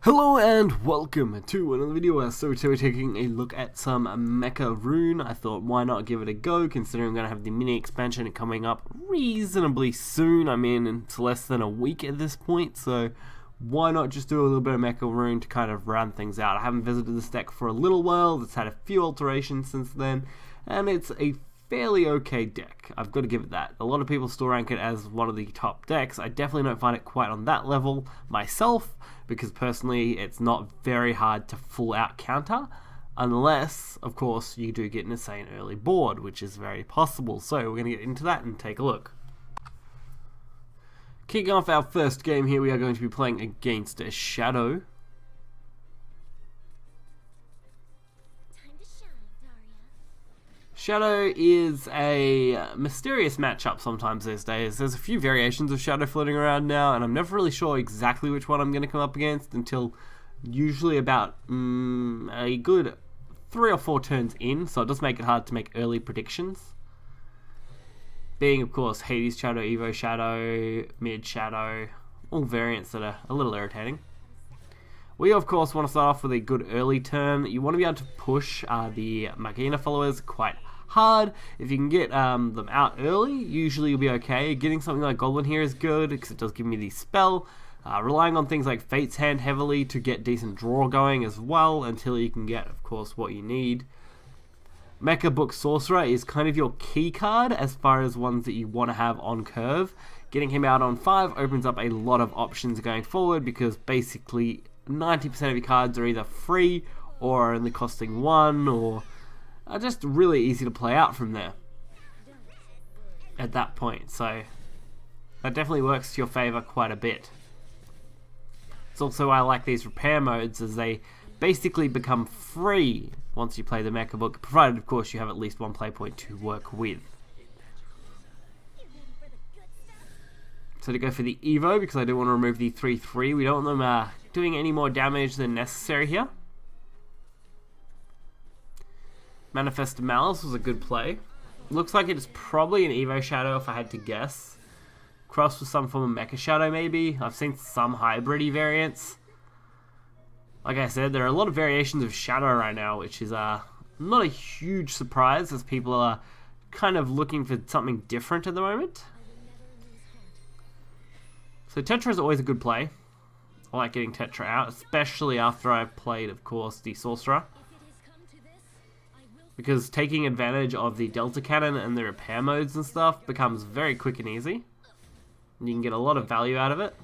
Hello and welcome to another video. So today we're taking a look at some Mecha Rune. I thought why not give it a go, considering I'm going to have the mini expansion coming up reasonably soon. I mean, it's less than a week at this point, so why not just do a little bit of Mecha Rune to kind of round things out. I haven't visited this deck for a little while. It's had a few alterations since then, and it's a fairly okay deck. I've got to give it that. A lot of people still rank it as one of the top decks. I definitely don't find it quite on that level myself, because personally it's not very hard to full out counter, unless of course you do get an insane early board, which is very possible. So we're going to get into that and take a look. Kicking off our first game here, we are going to be playing against a Shadow. Shadow is a mysterious matchup sometimes these days. There's a few variations of Shadow floating around now, and I'm never really sure exactly which one I'm going to come up against until usually about a good 3 or 4 turns in, so it does make it hard to make early predictions. Being, of course, Hades Shadow, Evo Shadow, Mid Shadow, all variants that are a little irritating. We, of course, want to start off with a good early turn. You want to be able to push the Magina followers quite hard. If you can get them out early, usually you'll be okay. Getting something like Goblin here is good, because it does give me the spell. Relying on things like Fate's Hand heavily to get decent draw going as well, until you can get, of course, what you need. Mecha Book Sorcerer is kind of your key card as far as ones that you want to have on curve. Getting him out on 5 opens up a lot of options going forward, because basically 90% of your cards are either free or are only costing 1, or are just really easy to play out from there at that point. So that definitely works to your favor quite a bit. It's also why I like these repair modes, as they basically become free once you play the Mecha Book, provided of course you have at least 1 play point to work with. So to go for the Evo, because I do want to remove the 3/3, we don't want them doing any more damage than necessary here. Manifest Malice was a good play. Looks like it's probably an Evo Shadow if I had to guess. Cross with some form of Mecha Shadow maybe. I've seen some hybrid-y variants. Like I said, there are a lot of variations of Shadow right now, which is not a huge surprise, as people are kind of looking for something different at the moment. So Tetra is always a good play. I like getting Tetra out, especially after I've played, of course, the Sorcerer. Because taking advantage of the Delta Cannon and the repair modes and stuff becomes very quick and easy. And you can get a lot of value out of it.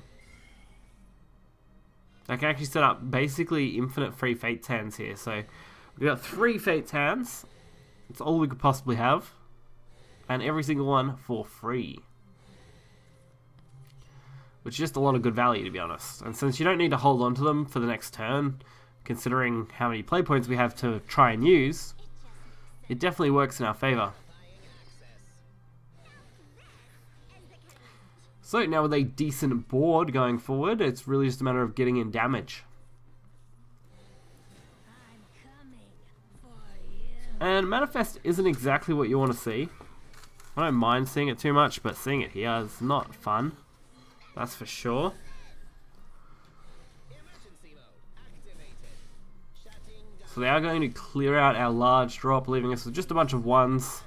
I can actually set up basically infinite free Fate's Hands here. So we've got 3 Fate's Hands. It's all we could possibly have. And every single one for free. Which is just a lot of good value, to be honest. And since you don't need to hold on to them for the next turn, considering how many play points we have to try and use, it definitely works in our favor. So now with a decent board going forward, it's really just a matter of getting in damage. And Manifest isn't exactly what you want to see. I don't mind seeing it too much, but seeing it here is not fun. That's for sure. So they are going to clear out our large drop, leaving us with just a bunch of 1s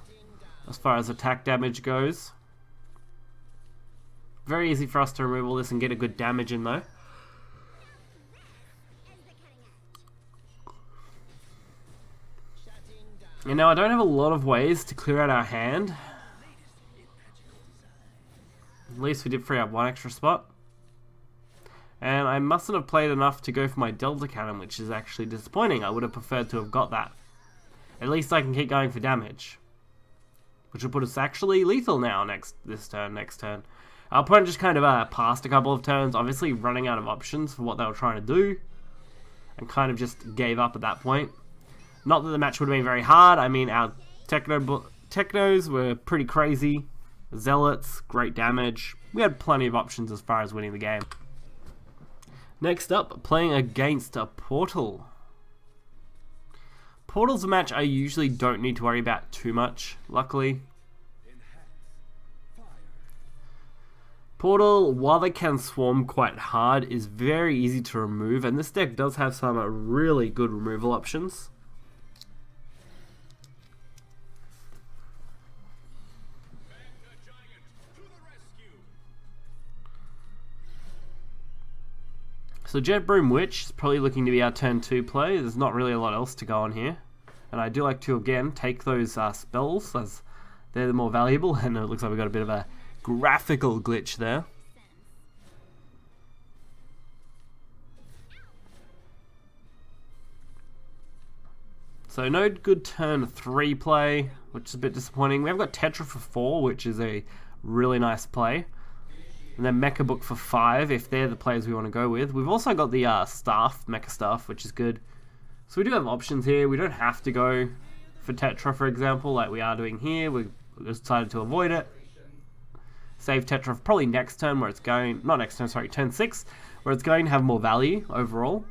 as far as attack damage goes. Very easy for us to remove all this and get a good damage in though. And now I don't have a lot of ways to clear out our hand. At least we did free up 1 extra spot. And I mustn't have played enough to go for my Delta Cannon, which is actually disappointing. I would have preferred to have got that. At least I can keep going for damage. Which will put us actually lethal now next turn. Our opponent just kind of passed a couple of turns, obviously running out of options for what they were trying to do. And kind of just gave up at that point. Not that the match would have been very hard. I mean, our Technos were pretty crazy. Zealots, great damage. We had plenty of options as far as winning the game. Next up, playing against a Portal. Portal's a match I usually don't need to worry about too much, luckily. Portal, while they can swarm quite hard, is very easy to remove, and this deck does have some really good removal options. So Jet Broom Witch is probably looking to be our turn 2 play. There's not really a lot else to go on here. And I do like to, again, take those spells as they're the more valuable. And it looks like we've got a bit of a graphical glitch there. So no good turn 3 play, which is a bit disappointing. We have got Tetra for 4, which is a really nice play. And then Mecha Book for 5, if they're the players we want to go with. We've also got the staff, Mecha Staff, which is good. So we do have options here. We don't have to go for Tetra, for example, like we are doing here. We decided to avoid it. Save Tetra for probably next turn, where it's going... Not next turn, sorry, turn 6, where it's going to have more value overall.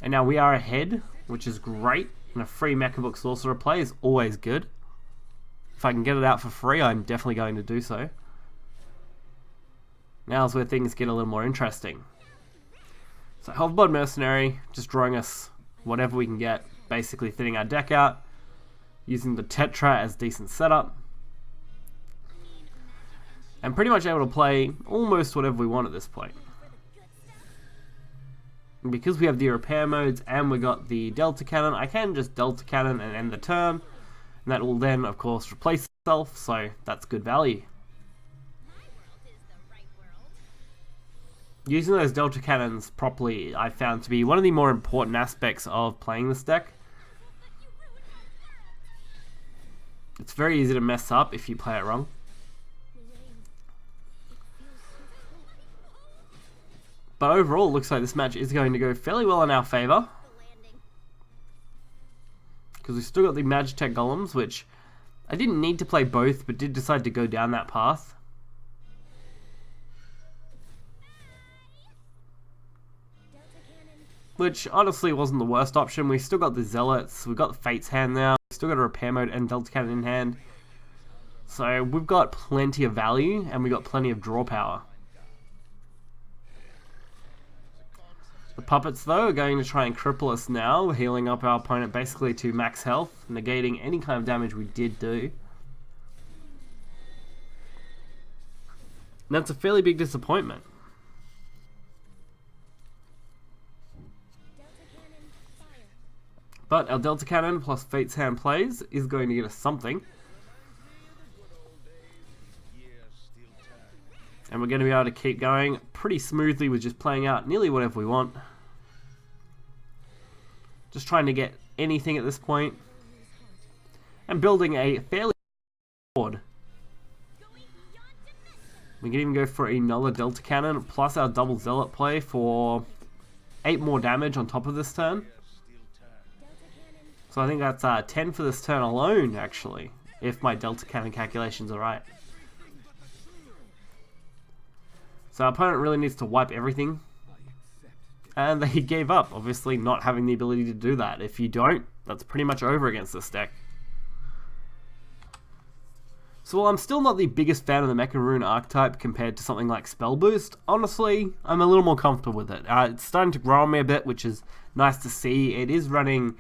And now we are ahead, which is great. And a free Mecha Book Sorcerer play is always good. If I can get it out for free, I'm definitely going to do so. Now's where things get a little more interesting. So Hoverblood Mercenary, just drawing us whatever we can get, basically thinning our deck out, using the Tetra as decent setup, and pretty much able to play almost whatever we want at this point. And because we have the repair modes and we got the Delta Cannon, I can just Delta Cannon and end the turn, and that will then of course replace itself, so that's good value. Using those Delta Cannons properly, I found to be one of the more important aspects of playing this deck. It's very easy to mess up if you play it wrong. But overall, it looks like this match is going to go fairly well in our favour. Because we've still got the Magitech Golems, which I didn't need to play both, but did decide to go down that path. Which honestly wasn't the worst option. We still got the Zealots, we've got the Fate's Hand now, we've still got a repair mode and Delta Cannon in hand. So we've got plenty of value and we've got plenty of draw power. The Puppets though are going to try and cripple us now, healing up our opponent basically to max health, negating any kind of damage we did do. And that's a fairly big disappointment. But our Delta Cannon plus Fate's Hand plays is going to get us something. And we're going to be able to keep going pretty smoothly with just playing out nearly whatever we want. Just trying to get anything at this point. And building a fairly board. We can even go for another Delta Cannon plus our double Zealot play for 8 more damage on top of this turn. So I think that's 10 for this turn alone, actually, if my Delta Cannon calculations are right. So our opponent really needs to wipe everything. And they gave up, obviously not having the ability to do that. If you don't, that's pretty much over against this deck. So while I'm still not the biggest fan of the Mecha Rune archetype compared to something like Spell Boost, honestly, I'm a little more comfortable with it. It's starting to grow on me a bit, which is nice to see. It is running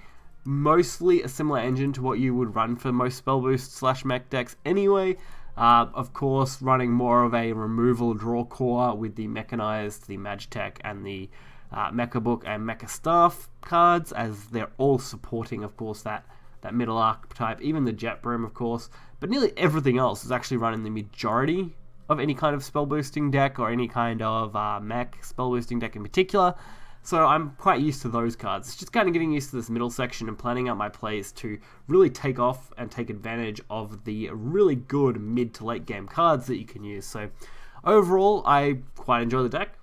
mostly a similar engine to what you would run for most Spell Boost / mech decks anyway. Of course, running more of a removal draw core with the Mechanized, the Magitech, and the Mecha Book and Mecha Staff cards, as they're all supporting, of course, that middle archetype, even the Jet Broom, of course. But nearly everything else is actually running the majority of any kind of spell boosting deck, or any kind of mech spell boosting deck in particular. So I'm quite used to those cards. It's just kind of getting used to this middle section and planning out my plays to really take off and take advantage of the really good mid to late game cards that you can use. So overall, I quite enjoy the deck.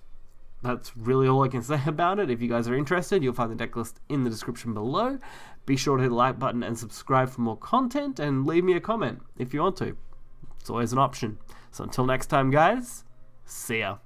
That's really all I can say about it. If you guys are interested, you'll find the deck list in the description below. Be sure to hit the like button and subscribe for more content, and leave me a comment if you want to. It's always an option. So until next time, guys, see ya.